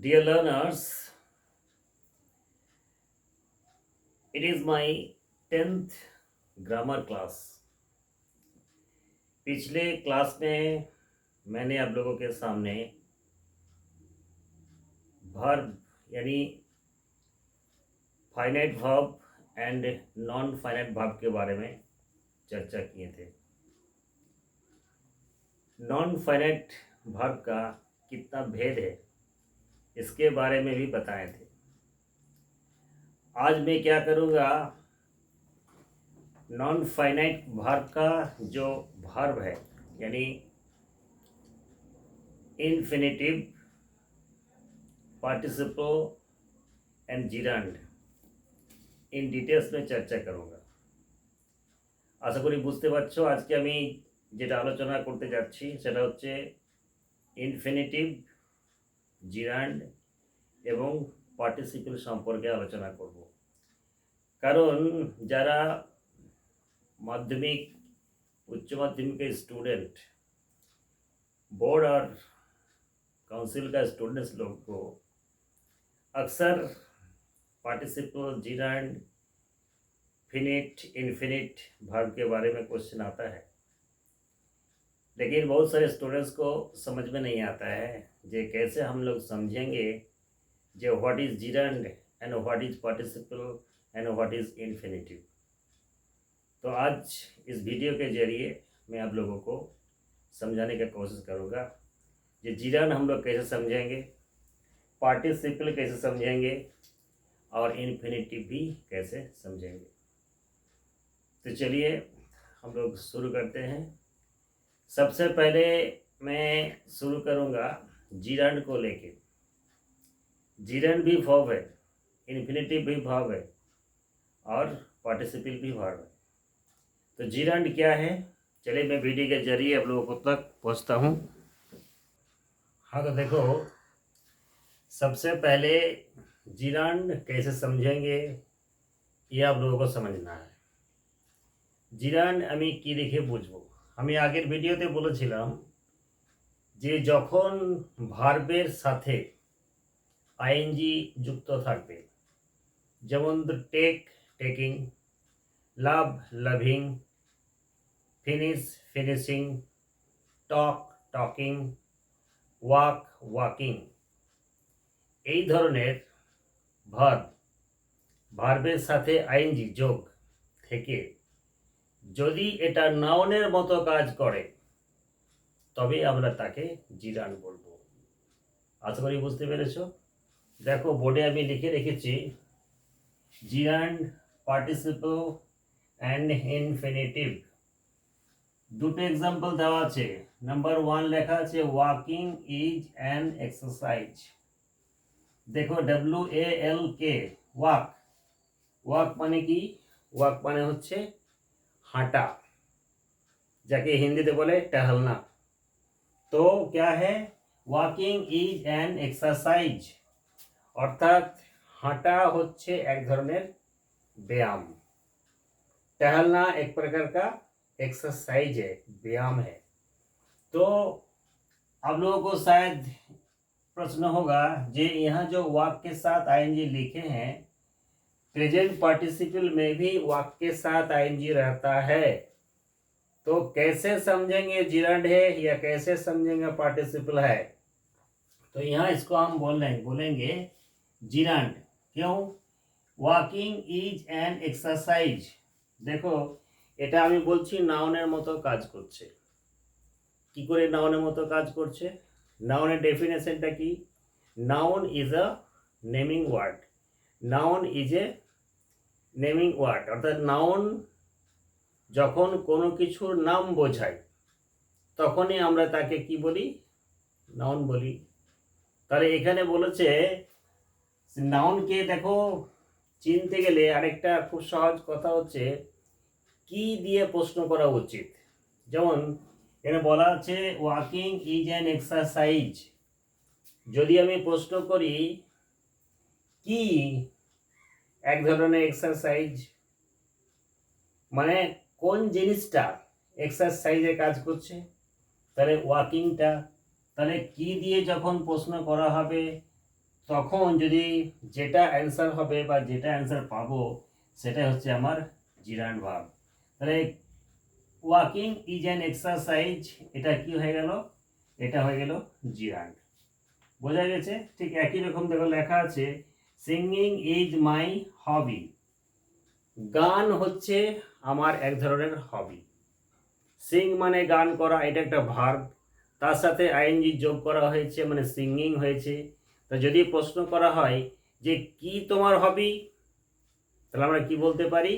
Dear learners, it is my 10th grammar class. पिछले class में मैंने आप लोगों के सामने वर्ब यानी finite verb and non finite verb के बारे में चर्चा किए थे। नॉन फाइनाइट वर्ब का कितना भेद है इसके बारे में भी बताए थे। आज मैं क्या करूँगा, नॉन फाइनाइट वर्ब का जो वर्ब है यानी infinitive, participle and gerund, in details में चर्चा करूँगा। आशा करी बुझते पारछो आजके आमी जेटा आलोचना करते जाচ্ছি সেটা হচ্ছে इन्फिनिटिव, जिरांड एवं पार्टिसिपल सम्पर्के आलोचना करब। कारण जारा माध्यमिक उच्च माध्यमिक स्टूडेंट, बोर्ड और काउंसिल का स्टूडेंट्स लोग को अक्सर पार्टिसिपल, जिरांड, फिनिट, इन्फिनिट वर्ब के बारे में क्वेश्चन आता है, लेकिन बहुत सारे स्टूडेंट्स को समझ में नहीं आता है जे कैसे हम लोग समझेंगे जो what is gerund and what is participle and what is infinitive. तो आज इस वीडियो के जरिए मैं आप लोगों को समझाने की कोशिश करूँगा कि जिरांड हम लोग कैसे समझेंगे, पार्टिसिपल कैसे समझेंगे और इन्फिनिटिव भी कैसे समझेंगे। तो चलिए हम लोग शुरू करते हैं। सबसे पहले मैं शुरू करूँगा जिरांड को लेके। जिरांड भी वर्ब है, इन्फिनिटिव भी वर्ब है और पार्टिसिपल भी वर्ब है। तो जिरांड क्या है, चलिए मैं वीडियो के जरिए आप लोगों को तक पहुँचता हूँ। हाँ, तो देखो सबसे पहले जिरांड कैसे समझेंगे ये आप लोगों को समझना है। जिरांड आमी कि देखे बुझबो, आमी आगेर भिडियोते बोलेछिलाम जे जखन भार्बेर साथे आईएनजी जुक्त थाकबे, जेमन टेक टेकिंग, लाभ लाभिंग, फिनिश फिनिशिंग, टक टकिंग, वाक वाकिंग, এই ধরনের ভার্ব ভার্বের সাথে আইএনজি যোগ থেকে যদি এটা নাউনের মতো কাজ করে তবে আমরা তাকে জিরান্ড বলবো। আশা করি বুঝতে পেরেছো। দেখো বোর্ডে আমি লিখে রেখেছি জিরান্ড, পার্টিসিপল অ্যান্ড ইনফিনিটিভ। দুটো এক্সাম্পল দেওয়া আছে। নাম্বার 1 লেখা আছে ওয়াকিং ইজ অ্যান এক্সারসাইজ। देखो WALK वाक, वाक माने की, वाक माने होच्छे हाँटा, जाके हिंदीते बोले टहलना। तो क्या है, वाकिंग इज एन एक्सारसाइज, अर्थात हाँटा होच्छे एक धरनेर व्यायाम, टहलना एक प्रकार का एक्सरसाइज है, व्यायाम है। तो आप लोगों को शायद प्रश्न होगा जे यहाँ जो वाक के साथ आईएनजी लिखे हैं, प्रेजेंट पार्टिसिपल में भी वाक के साथ आईएनजी रहता है, तो कैसे समझेंगे जिरांड है या कैसे समझेंगे पार्टिसिपल है। तो यहाँ इसको हम बोलेंगे जिरांड। क्यों, वाकिंग इज एन एक्सारसाइज। देखो এটা আমি বলছি নাউনের মতো কাজ করছে। কি করে নাউনের মতো কাজ করছে? নাউনের ডেফিনেশনটা কি? Noun is a naming word. Noun is a naming word, অর্থাৎ নাউন যখন কোনো কিছুর নাম বোঝায় তখনই আমরা তাকে কি বলি, নাউন বলি। তাহলে এখানে বলেছে নাউনকে দেখো চিনতে গেলে আরেকটা খুব সহজ কথা হচ্ছে কি দিয়ে প্রশ্ন করা উচিত। যেমন এখানে বলা আছে ওয়াকিং ইজ অ্যান এক্সারসাইজ, যদি আমি প্রশ্ন করি কি এক ধরনের এক্সারসাইজ, মানে কোন জিনিসটা এক্সারসাইজে কাজ করছে, তাহলে ওয়াকিংটা। তাহলে কি দিয়ে যখন প্রশ্ন করা হবে তখন যদি যেটা অ্যান্সার হবে বা যেটা অ্যান্সার পাবো সেটা হচ্ছে আমার জিরান্ড ভার্ব। তাহলে ওয়াকিং ইজ অ্যান এক্সারসাইজ, এটা কি হয়ে গেল? এটা হয়ে গেল জিরান্ড। বোঝা গেছে? ঠিক একই রকম দেখো লেখা আছে সিঙ্গিং ইজ মাই হবি, গান হচ্ছে আমার এক ধরনের হবি। সিং মানে গান করা, এটা একটা ভার্ব, তার সাথে আইএনজি যোগ করা হয়েছে মানে সিঙ্গিং হয়েছে। তো যদি প্রশ্ন করা হয় যে কি তোমার হবি, তাহলে আমরা কি বলতে পারি?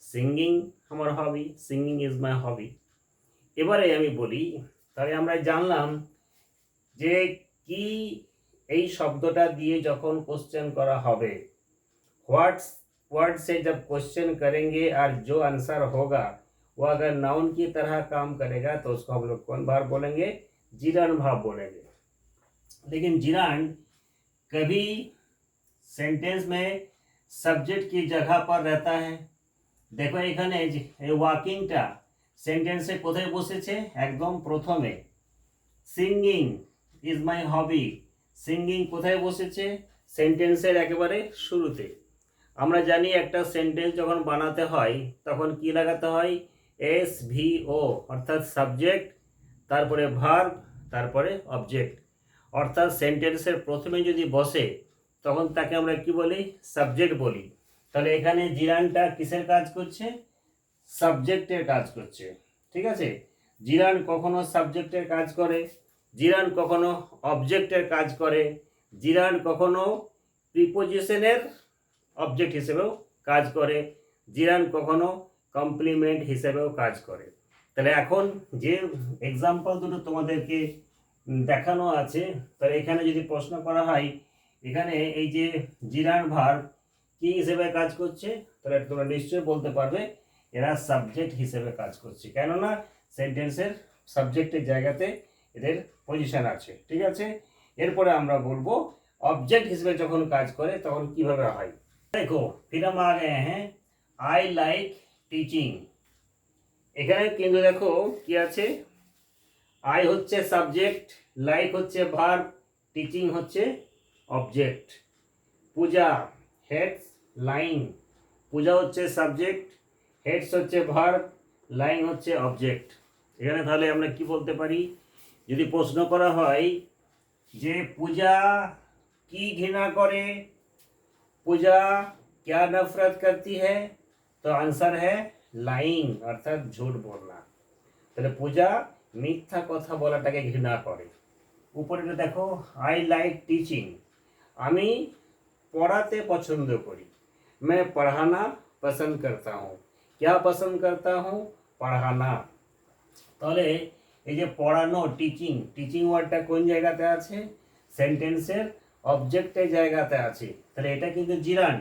সিঙ্গিং আমার হবি, সিঙ্গিং ইজ মাই হবি। এবারে আমি বলি, তাহলে আমরা জানলাম যে কি এই শব্দটা দিয়ে যখন কোশ্চেন করা হবে, व्हाट्स वर्ड से जब क्वेश्चन करेंगे और जो आंसर होगा वो अगर नाउन की तरह काम करेगा तो उसको हम लोग कौन भाव बोलेंगे? जिरांड भाव बोलेंगे। लेकिन जिरांड कभी सेंटेंस में सब्जेक्ट की जगह पर रहता है। देखो এখানে এই ওয়াকিংটা সেন্টেন্সে কোথায় বসেছে? একদম প্রথমে। Singing is my hobby, singing কোথায় বসেছে? সেন্টেন্সের একেবারে শুরুতে। আমরা জানি একটা সেন্টেন্স যখন বানাতে হয় তখন কি লাগাতে হয়? SVO, অর্থাৎ সাবজেক্ট, তারপরে ভার্ব, তারপরে অবজেক্ট। অর্থাৎ সেন্টেন্সের প্রথমে যদি বসে তখন তাকে আমরা কি বলি? সাবজেক্ট বলি। তাহলে এখানে জিরানটা কিসের কাজ করছে? সাবজেক্টের কাজ করছে। ঠিক আছে? জিরান কখনো সাবজেক্টের কাজ করে, জিরান কখনো অবজেক্টের কাজ করে, জিরান কখনো প্রিপোজিশনের অবজেক্ট হিসেবেও কাজ করে, জিরান কখনো কমপ্লিমেন্ট হিসেবেও কাজ করে। তাহলে এখন যে এক্সাম্পল দুটো তোমাদেরকে দেখানো আছে, তাহলে এখানে যদি প্রশ্ন করা হয় এখানে এই যে জিরান ভার্ব কি হিসেবে কাজ করছে, তাহলে তোমরা নিশ্চয়ই বলতে পারবে এরা সাবজেক্ট হিসেবে কাজ করছে, কেননা সেন্টেন্সের সাবজেক্টের জায়গাতে এদের পজিশন আছে। ঠিক আছে? এরপরে আমরা বলবো অবজেক্ট হিসেবে যখন কাজ করে তখন কিভাবে হয়। দেখো फिर हम आ गए हैं आई लाइक টিচিং। এখানে কিন্তু দেখো কি আছে? আই হচ্ছে সাবজেক্ট, লাইক হচ্ছে ভার্ব, টিচিং হচ্ছে অবজেক্ট। পূজা হেডস লাইন, পূজা হচ্ছে সাবজেক্ট, হেডস হচ্ছে ভার্ব, লাইন হচ্ছে অবজেক্ট। এখানে তাহলে আমরা কি বলতে পারি? যদি প্রশ্ন করা হয় যে পূজা কি ঘৃণা করে, पूजा क्या नफरत करती है, तो आंसर है लाइंग, अर्थात झूठ बोलना। তাহলে পূজা মিথ্যা কথা বলাটাকে ঘৃণা করে। উপরে দেখো आई लाइक टीचिंग, আমি পড়াতে পছন্দ করি। मैं पढ़ाना पसंद करता हूँ। क्या पसंद करता हूँ? पढ़ाना। তাহলে এই যে পড়ানো টিচিং, টিচিং ওয়ার্ডটা কোন জায়গাতে আছে? সেন্টেন্সের অবজেক্টের জায়গাতে আছে। তাহলে এটা কিন্তু জিরান,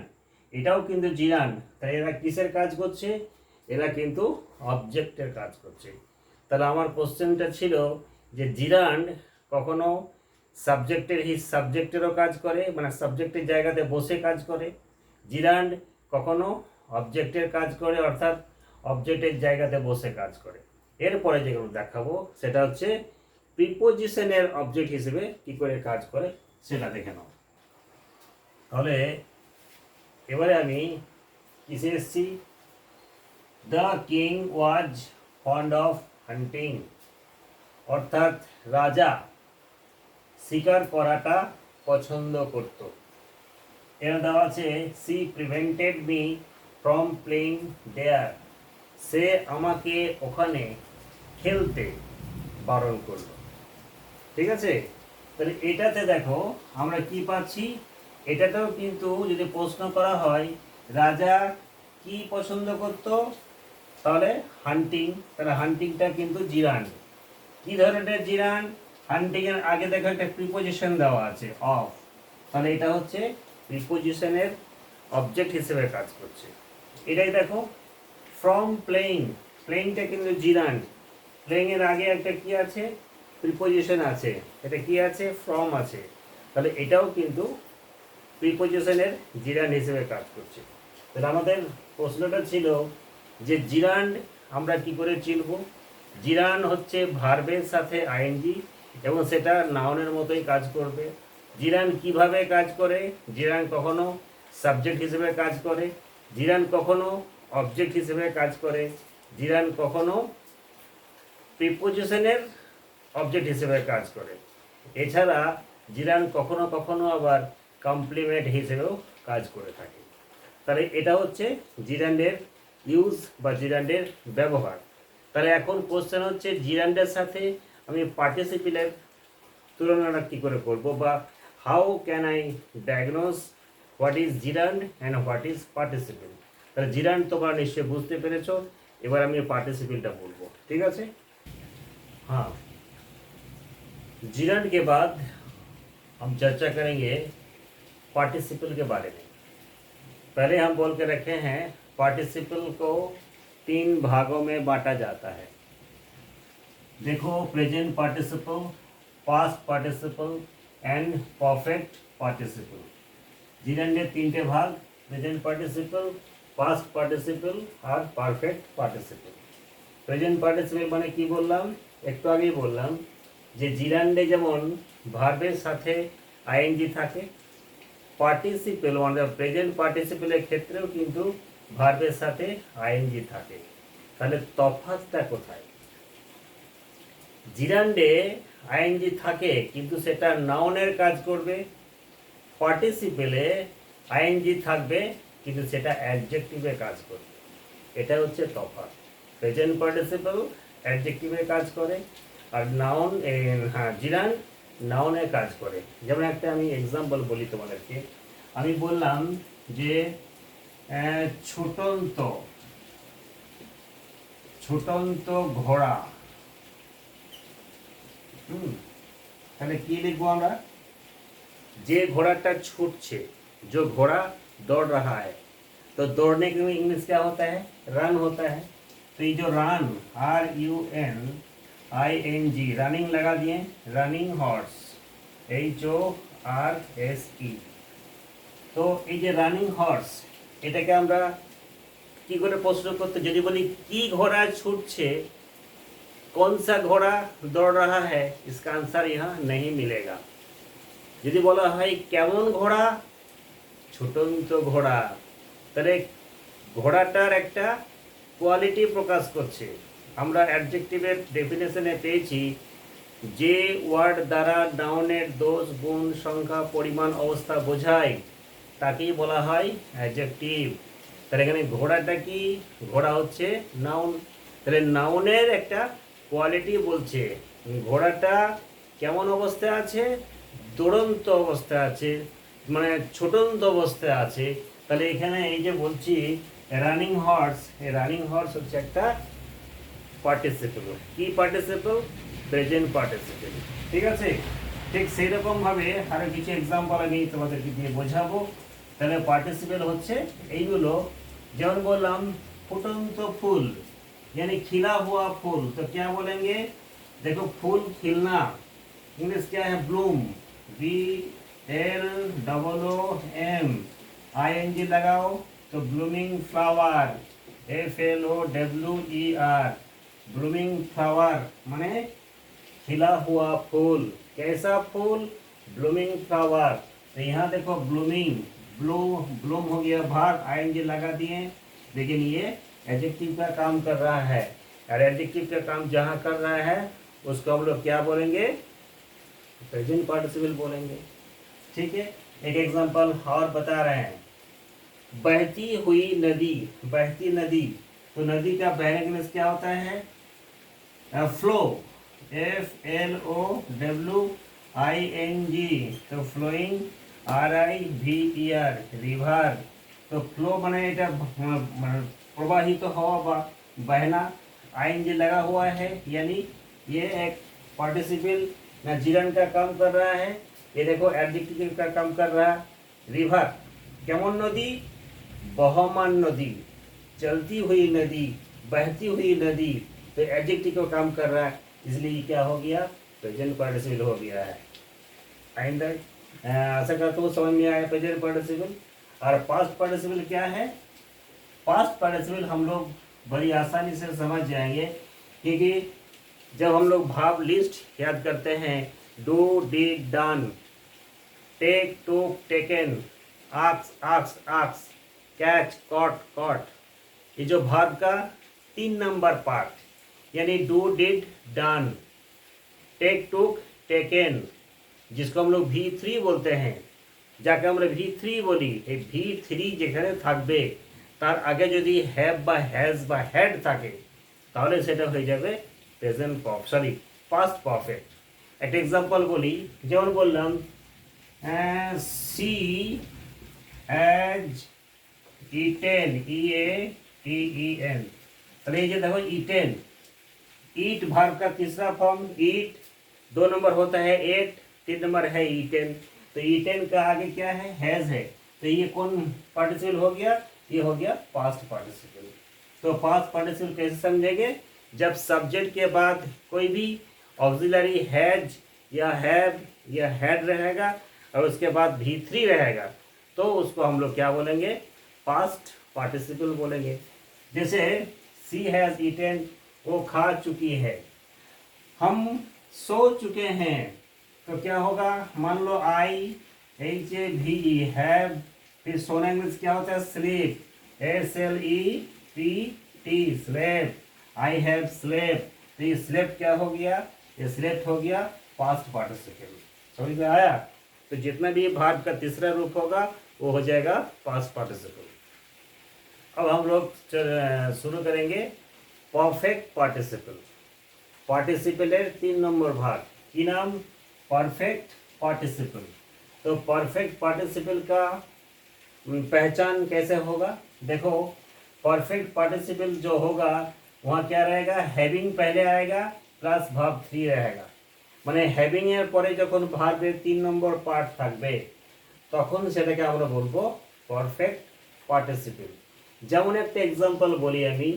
এটাও কিন্তু জিরান। তাহলে এরা কিসের কাজ করছে? এরা কিন্তু অবজেক্টের কাজ করছে। তাহলে আমার কোশ্চেনটা ছিল যে জিরান কখনো সাবজেক্টেরও কাজ করে, মানে সাবজেক্টের জায়গাতে বসে কাজ করে। জিরান কখনো অবজেক্টের কাজ করে, অর্থাৎ অবজেক্টের জায়গাতে বসে কাজ করে। এরপরে যেগুলো দেখাবো সেটা হচ্ছে প্রিপোজিশনের অবজেক্ট হিসেবে কি করে কাজ করে সেটা দেখে নাও। তাহলে এবারে আমি কিসে এসেছি? The king was fond of hunting, অর্থাৎ রাজা শিকার করাটা পছন্দ করত। এর দেওয়া আছে she prevented me from playing there, সে আমাকে ওখানে খেলতে বারণ করল। ঠিক আছে? তাহলে এটাতে দেখো আমরা কি পাচ্ছি? এটাতেও কিন্তু যদি প্রশ্ন করা হয় রাজা কি পছন্দ করত, তাহলে হান্টিং। তাহলে হান্টিংটা কিন্তু জিরান। কি ধরনের জিরান? হান্টিং এর আগে দেখো একটা প্রিপোজিশন দেওয়া আছে অফ, তাহলে এটা হচ্ছে প্রিপোজিশনের অবজেক্ট হিসেবে কাজ করছে। এটাই দেখো ফ্রম প্লেইং, প্লেইংটা কিন্তু জিরান। প্লেইং এর আগে একটা কি আছে? প্রিপোজিশন আছে। এটা কি আছে? ফ্রম আছে। তাহলে এটাও কিন্তু প্রিপোজিশনের জিরান হিসেবে কাজ করছে। তাহলে আমাদের প্রশ্নটা ছিল যে জিরান আমরা কি করে চিনব? জিরান হচ্ছে ভার্বের সাথে আইএনজি এবং সেটা নাউনের মতোই কাজ করবে। জিরান কিভাবে কাজ করে, জিরান কখনো সাবজেক্ট হিসেবে কাজ করে, জিরান কখনো অবজেক্ট হিসেবে কাজ করে, জিরান কখনো প্রিপোজিশনের অবজেক্ট হিসেবে কাজ করে। এছাড়া জিরান কখনো কখনো আবার কমপ্লিমেন্ট হিসেবেও কাজ করে থাকে। তাহলে এটা হচ্ছে জিরান্ডের ইউজ বা জিরান্ডের ব্যবহার। তাহলে এখন কোশ্চেন হচ্ছে জিরান্ডের সাথে আমি পার্টিসিপেলের তুলনাটা কী করে করব, বা how can I diagnose what is জিরান্ড and what is participle. তাহলে জিরান্ড তোমরা নিশ্চয়ই বুঝতে পেরেছো, এবার আমি पार्टिसिपल बोलबो, ठीक है। हाँ, जिरंड के बाद हम चर्चा करेंगे पार्टिसिपल के बारे में। पहले हम बोल के रखे हैं पार्टिसिपल को 3 भागों में बांटा जाता है। देखो, present participle, past participle and perfect participle. Gerund के 3 भाग, प्रेजेंट पार्टिसिपल, पास्ट पार्टिसिपल और परफेक्ट पार्टिसिपल। प्रेजेंट पार्टिसिपल माने कि बोललाम, एकटू आगे बोललाम जे जिरांडे जेमन भार्बेर साथे आईएनजी थाके, पार्टिसिपल माने प्रेजेंट पार्टिसिपलेर क्षेत्रेও কিন্তু ভার্বের সাথে আইএনজি থাকে। তাহলে তফাৎটা কোথায়? জিরান্ডে আইএনজি থাকে কিন্তু সেটা নাউনের কাজ করবে, পার্টিসিপেলে আইএনজি থাকবে কিন্তু সেটা অ্যাডজেক্টিভে কাজ করবে। এটা হচ্ছে তফাৎ। প্রেজেন্ট পার্টিসিপল অ্যাডজেক্টিভে কাজ করে আর নাউন, হ্যাঁ, জিরান্ড নাউনে কাজ করে। যেমন একটা আমি এক্সাম্পল বলি তোমাদেরকে। আমি বললাম যে ছুটন্ত ছুটন্ত ঘোড়া। তাহলে কি লিখবো আমরা? যে ঘোড়াটা ছুটছে, जो घोड़ा दौड़ रहा है, तो दौड़ने के लिए इंग्लिश क्या होता है? रन होता है। तो ये जो रन, RUNING, रनिंग लगा दिए, रनिंग हॉर्स, HORSE। তো এই যে রানিং হর্স, এটাকে আমরা কি করে প্রশ্ন করতে, যদি বলি কি ঘোড়া ছুটছে, कौन सा घोड़ा दौड़ रहा है, इसका आंसर यहाँ नहीं मिलेगा। যদি বলা হয় কেমন ঘোড়া, ছুটন্ত ঘোড়া, তাহলে ঘোড়াটার একটা কোয়ালিটি প্রকাশ করছে। আমরা অ্যাডজেক্টিভের ডেফিনেশনে পেয়েছি যে ওয়ার্ড দ্বারা নাউনের দোষ, গুণ, সংখ্যা, পরিমাণ, অবস্থা বোঝায় তাকেই বলা হয় অ্যাডজেক্টিভ। তাহলে এখানে ঘোড়াটা কি? ঘোড়া হচ্ছে নাউন। তাহলে নাউনের একটা কোয়ালিটি বলছে ঘোড়াটা কেমন অবস্থায় আছে, দৌড়ন্ত অবস্থায় আছে, মানে ছোটন্ত অবস্থায় আছে। তাহলে এখানে এই যে বলছি রানিং হর্স, এই রানিং হর্স হচ্ছে একটা পার্টিসিপল। কি পার্টিসিপল? Present participle. ঠিক আছে। ঠিক সেই রকমভাবে আরও কিছু এক্সাম্পল আমি তোমাদেরকে দিয়ে বোঝাবো। তাহলে পার্টিসিপল হচ্ছে এইগুলো, যেমন বললাম ফুটন্ত ফুল, यानी खिला हुआ फूल, तो क्या बोलेंगे? देखो, फूल खिलना, इंग्लिश क्या है? ब्लूम, BLOOM, ING लगाओ तो blooming flower, FLOWER, blooming flower माने खिला हुआ फूल। कैसा फूल? Blooming flower. तो यहाँ देखो ब्लूमिंग, ब्लूम हो गया भाग, ING लगा दिए, लेकिन ये एडजेक्टिव का काम कर रहा है, और एडजेक्टिव का काम जहाँ कर रहा है उसको हम लोग क्या बोलेंगे? प्रेजेंट पार्टिसिपल बोलेंगे। ठीक है। एक एग्जांपल और बता रहे हैं, बहती हुई नदी, बहती नदी, तो नदी का बहने के लिए क्या होता है? फ्लो, FLOWING, तो फ्लोइंग, RIVER, रिवर। तो फ्लो माने এটা प्रवाहित तो हवा বা बहना, ING लगा हुआ है, यानी ये एक पार्टिसिपल ना जिरन का काम कर रहा है, ये देखो एडजेक्टिव का काम कर रहा है। रिवर केमन नदी? बहमान नदी, चलती हुई नदी, बहती हुई नदी, तो एडजेक्टिव का काम कर रहा है, इसलिए क्या हो गया? प्रेजेंट पार्टिसिपल हो गया है। आइंदा आशा करता हूँ समझ में आया प्रेजेंट पार्टिसिपल। और पास्ट पार्टिसिपल क्या है? पास्ट पार्टिसिपल हम लोग बड़ी आसानी से समझ जाएंगे, क्योंकि जब हम लोग भाव लिस्ट याद करते हैं, डू, डिड, डन, टेक, टूक, टेकन, आक्स, कैच, कॉट, ये जो वर्ब का 3 नंबर पार्ट यानी डू, डिड, डन, टेक, टूक, टेकन, जिसको हम लोग V3 बोलते हैं, যাকে আমরা V3 বলি, এই V3 যেখানে থাকবে তার আগে যদি হ্যাভ বা হ্যাজ বা হ্যাড থাকে তাহলে সেটা হয়ে যাবে প্রেজেন্ট পাস্ট পারফেক্ট। একটা এক্সাম্পল বলি, যেমন বললাম সি হ্যাজ ইটেন, EATEN, তাহলে এই যে দেখো ইটেন, ईट वर्ब का तीसरा फॉर्म ईट, 2 नंबर होता है एट, 3 नंबर है ईटेन, तो ईटेन का आगे क्या है, हैज है, तो ये कौन पार्टिसिपल हो गया, ये हो गया पास्ट पार्टिसिपल। तो पास्ट पार्टिसिपल कैसे समझेंगे, जब सब्जेक्ट के बाद कोई भी ऑक्सिलरी हैज या हैव या हैड रहेगा और उसके बाद V3 रहेगा तो उसको हम लोग क्या बोलेंगे, पास्ट पार्टिसिपल बोलेंगे। जैसे सी हैज ईटेन, वो खा चुकी है, हम सो चुके हैं, तो क्या होगा, मान लो IHAVE हैव, फिर सोना इंग्लिश क्या होता है, sleep, SLEPT, slept, I have slept, तो ये स्लेप क्या हो गया, ये स्लेप्ट हो गया पास्ट पार्टिसिपल। समझ में आया, तो जितना भी वर्ब का तीसरा रूप होगा वो हो जाएगा पास्ट पार्टिसिपल। अब हम लोग शुरू करेंगे परफेक्ट पार्टिसिपल। पार्टिसिपलेर 3 नंबर भाग की नाम परफेक्ट पार्टिसिपल। तो परफेक्ट पार्टिसिपल का पहचान कैसे होगा, देखो परफेक्ट पार्टिसिपल जो होगा वहाँ क्या रहेगा, हैविंग पहले आएगा प्लस वर्ब 3 रहेगा, মানে হ্যাভিং এর পরে যখন ভার্বের 3 নম্বর পার্ট থাকবে তখন সেটাকে আমরা বলবো পারফেক্ট পার্টিসিপল। যেমন একটা এক্সাম্পল বলি, আমি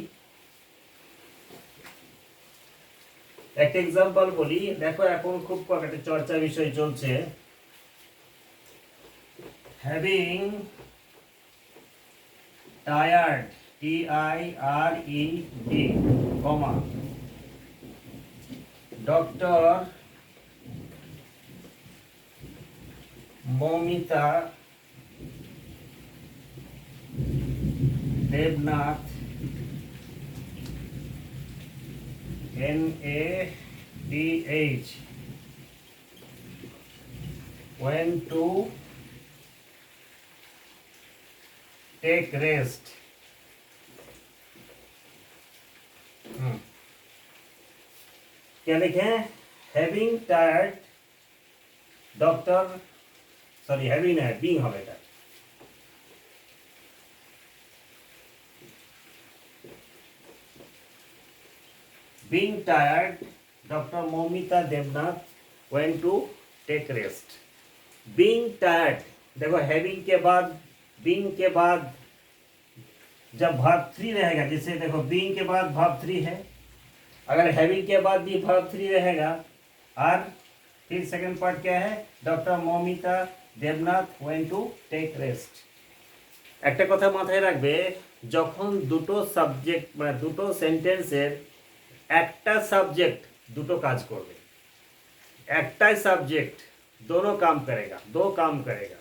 একটা এক্সাম্পল বলি, দেখো এখন খুব একটা চর্চা বিষয় চলছে, having tired, TIRED, comma, doctor Moumita Debnath, NATH, went to take rest। क्या लिखे, having tired doctor, sorry having है, बीइंग হবে এটা, being tired Dr. Momita Devnath went to take rest। being tired, देखो having के बाद being के बाद जब verb 3 रहेगा, जैसे देखो being के बाद verb 3 है, अगर having के बाद भी verb 3 रहेगा और फिर सेकंड पार्ट क्या है, doctor Moumita Debnath went to take rest। একটা কথা মাথায় রাখবে, যখন দুটো সাবজেক্ট মানে দুটো সেন্টেন্সের একটা सब्जेक्ट দুটো কাজ করবে, एकटाई सब्जेक्ट दोनों काम करेगा, दो काम करेगा,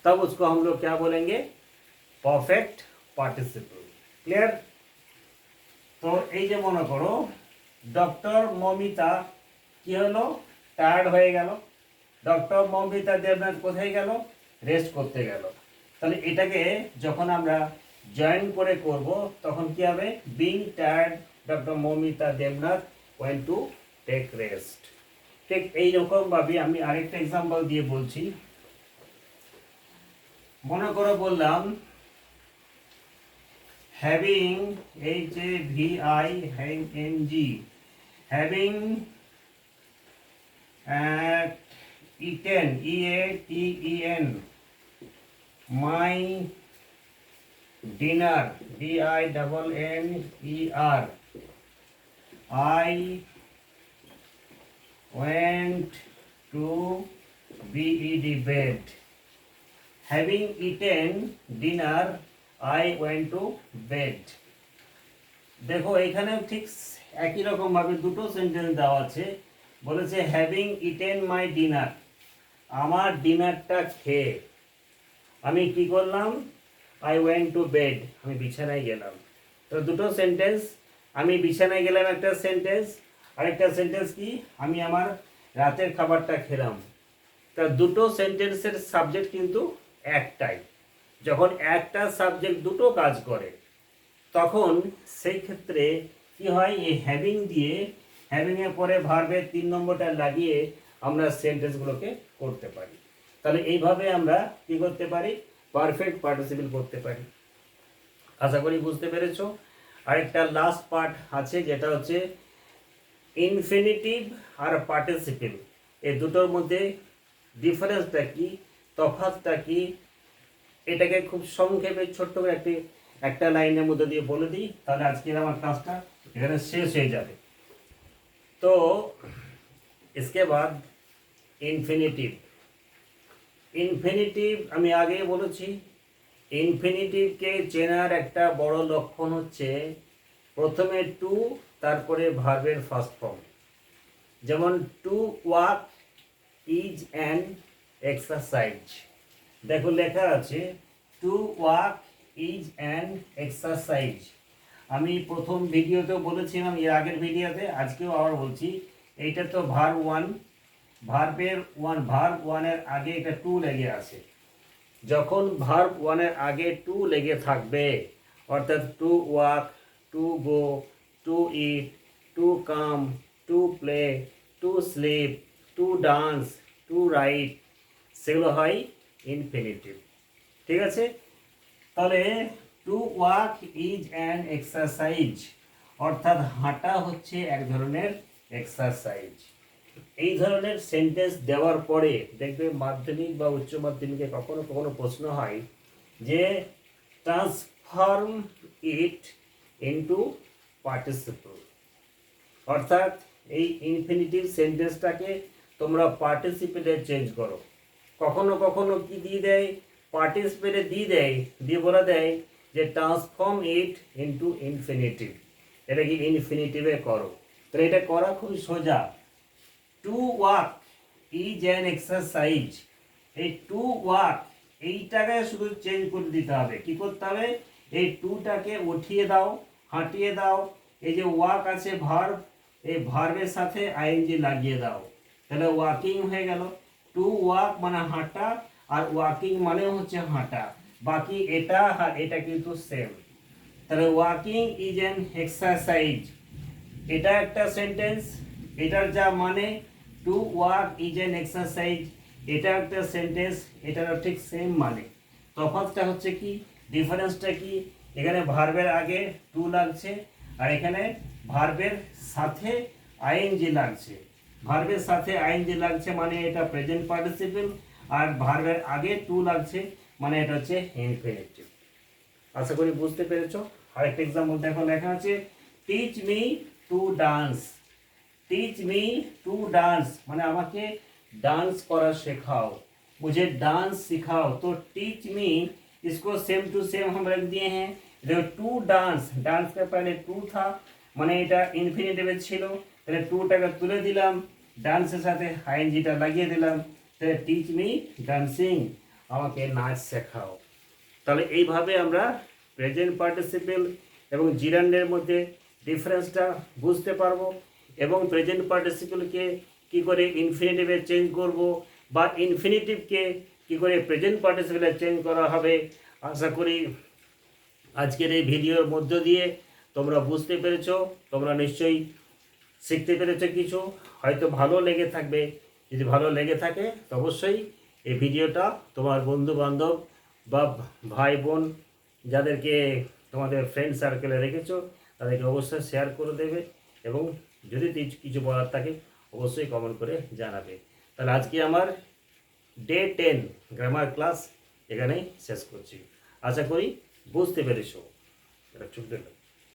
तब उसको हम लोग क्या बोलेंगे, परफेक्ट पार्टिसिपल। क्लियर, तो এই যে মনে করো ডক্টর মৌমিতা কি হলো, টায়ার্ড হয়ে গেল, ডক্টর মৌমিতা দেবনাথ কোথায় গেল, রেস্ট করতে গেল, তাহলে এটাকে যখন আমরা জয়েন করে করব তখন কি হবে, being tired doctor Moumita Debnath went to take rest. ঠিক এইরকমভাবে আমি আরেকটা এক্সাম্পল দিয়ে বলছি, মনে করো বললাম having, HAVING, having eaten, EATEN, my dinner, DINNER, I went to bed। having eaten dinner I went to bed। দেখো এখানে ঠিক একই রকম ভাবে দুটো সেন্টেন্স দেওয়া আছে, বলেছে হ্যাভিং ইটেন মাই ডিনার, আমার ডিনারটা খেয়ে আমি কি করলাম, আই ওয়েন্ট টু বেড, আমি বিছানায় গেলাম। তো দুটো সেন্টেন্স, আমি বিছানায় গেলাম একটা সেন্টেন্স, আরেকটা সেন্টেন্স কি, আমি আমার রাতের খাবারটা খেলাম। তা দুটো সেন্টেন্সের সাবজেক্ট কিন্তু একটাই। যখন একটা সাবজেক্ট দুটো কাজ করে তখন সেই ক্ষেত্রে কি হয়, এই হ্যাভিং দিয়ে, হ্যাভিংয়ের পরে ভার্বের 3 নম্বরটা লাগিয়ে আমরা সেন্টেন্সগুলোকে করতে পারি। তাহলে এইভাবে আমরা কি করতে পারি, পারফেক্ট পার্টিসিপেল করতে পারি। আশা করি বুঝতে পেরেছো। আরেকটা লাস্ট পার্ট আছে, যেটা হচ্ছে ইনফিনিটিভ আর পার্টিসিপেল, এই দুটোর মধ্যে ডিফারেন্সটা কি, তফাৎটা কি, এটাকে খুব সংক্ষেপে ছোট্ট করে একটা লাইনের মধ্যে দিয়ে বলে দিই, তাহলে আজকের আমার ক্লাসটা এখানে শেষ হয়ে যাবে। তো इसके बाद ইনফিনিটিভ। ইনফিনিটিভ আমি আগেই বলেছি, ইনফিনিটিভকে চেনার একটা বড় লক্ষণ হচ্ছে প্রথমে টু, তারপরে ভার্বের ফার্স্ট ফর্ম। যেমন two walk is an exercise, দেখো লেখা আছে two walk is an exercise. আমি প্রথম ভিডিওতেও বলেছিলাম, এর আগের ভিডিওতে, আজকেও আবার বলছি, এইটা তো ভার্ব ওয়ান, ভার্ব ওয়ানের আগে এটা টু লেগে আছে। যখন ভার্ব ওয়ানের আগে টু লেগে থাকবে, অর্থাৎ to walk, to go, to eat, to come, to play, to sleep, to dance, to write, সেগুলো হয় ইনফিনিটিভ। ঠিক আছে, তাহলে to walk is an exercise, অর্থাৎ হাঁটা হচ্ছে এক ধরনের এক্সারসাইজ। এই ধরনের সেন্টেন্স দেওয়ার পরে দেখবে মাধ্যমিক বা উচ্চ মাধ্যমিকে কখনো কখনো প্রশ্ন হয় যে ট্রান্সফর্ম ইট ইনটু পার্টিসিপল, অর্থাৎ এই ইনফিনিটিভ সেন্টেন্সটাকে তোমরা পার্টিসিপেটে চেঞ্জ করো। কখনো কখনো কি দিয়ে দেয়, পার্টিসিপেটে দিয়ে বলে দেয় যে ট্রান্সফর্ম ইট ইনটু ইনফিনিটিভ, এটা কি ইনফিনিটিভে করো। তাহলে এটা করা খুব সোজা। Two walk is an exercise, এই টু ওয়াক এইটাকে শুধু চেঞ্জ করে দিতে হবে। কি করতে হবে, এই টুটাকে উঠিয়ে দাও, হাঁটিয়ে দাও, এই যে ওয়াক আছে ভার্ব, এই ভার্বের সাথে আইএনজি লাগিয়ে দাও, তাহলে ওয়াকিং হয়ে গেল। টু ওয়াক মানে হাঁটা, আর ওয়াকিং মানে হচ্ছে হাঁটা, বাকি এটা আর এটা কিন্তু সেম। তাহলে ওয়াকিং ইজ অ্যান এক্সারসাইজ, এটা একটা সেন্টেন্স, এটার যা মানে two walk is an exercise, এটা একটা সেন্টেন্স, এটারও ঠিক সেম মানে। তফাৎটা হচ্ছে কি, ডিফারেন্সটা কি, এখানে ভার্বের আগে টু লাগছে, আর এখানে ভার্বের সাথে আইএনজি লাগছে। ভার্বের সাথে আইএনজি লাগছে মানে এটা প্রেজেন্ট পার্টিসিপল, আর ভার্বের আগে টু লাগছে মানে এটা হচ্ছে ইনফিনিটিভ। আশা করি বুঝতে পেরেছো। আরেকটা এক্সাম্পল দেখো, লেখা আছে teach me to dance. Teach me to dance মানে আমাকে डांस করা শেখাও, मुझे डांस सिखाओ। तो टीच मी, इसको सेम टू सेम हम रख दिए हैं। देखो टू डांस, डांस का पहले टू था মানে এটা ইনফিনিটিভে ছিল, তাহলে টুটাকে তুলে দিলাম, ডান্সের সাথে আইএনজিটা লাগিয়ে দিলাম, তাহলে টিচ মি ডান্সিং, আমাকে নাচ শেখাও। তাহলে এইভাবে আমরা প্রেজেন্ট পার্টিসিপেল এবং জিরান্ডের মধ্যে ডিফারেন্সটা বুঝতে পারবো, এবং প্রেজেন্ট পার্টিসিপেলকে কি করে ইনফিনিটিভে চেঞ্জ করব, বা ইনফিনিটিভকে কি করে প্রেজেন্ট পার্টিসিপেলে চেঞ্জ করা হবে। আশা করি আজকের এই ভিডিওর মধ্য দিয়ে তোমরা বুঝতে পেরেছো, তোমরা নিশ্চয়ই শিখতে পেরেছো কিছু, হয়তো ভালো লেগে থাকবে। যদি ভালো লেগে থাকে তো অবশ্যই এই ভিডিওটা তোমার বন্ধু বান্ধব বা ভাই বোন যাদেরকে তোমাদের ফ্রেন্ড সার্কেলে রেখেছো তাদেরকে অবশ্যই শেয়ার করে দেবে, এবং যদি কিছু বলার থাকে অবশ্যই কমেন্ট করে জানাবে। তাহলে আজকে আমার ডে 10 গ্রামার ক্লাস এখানেই শেষ করছি। আশা করি বুঝতে পেরেছো। এটা চলতে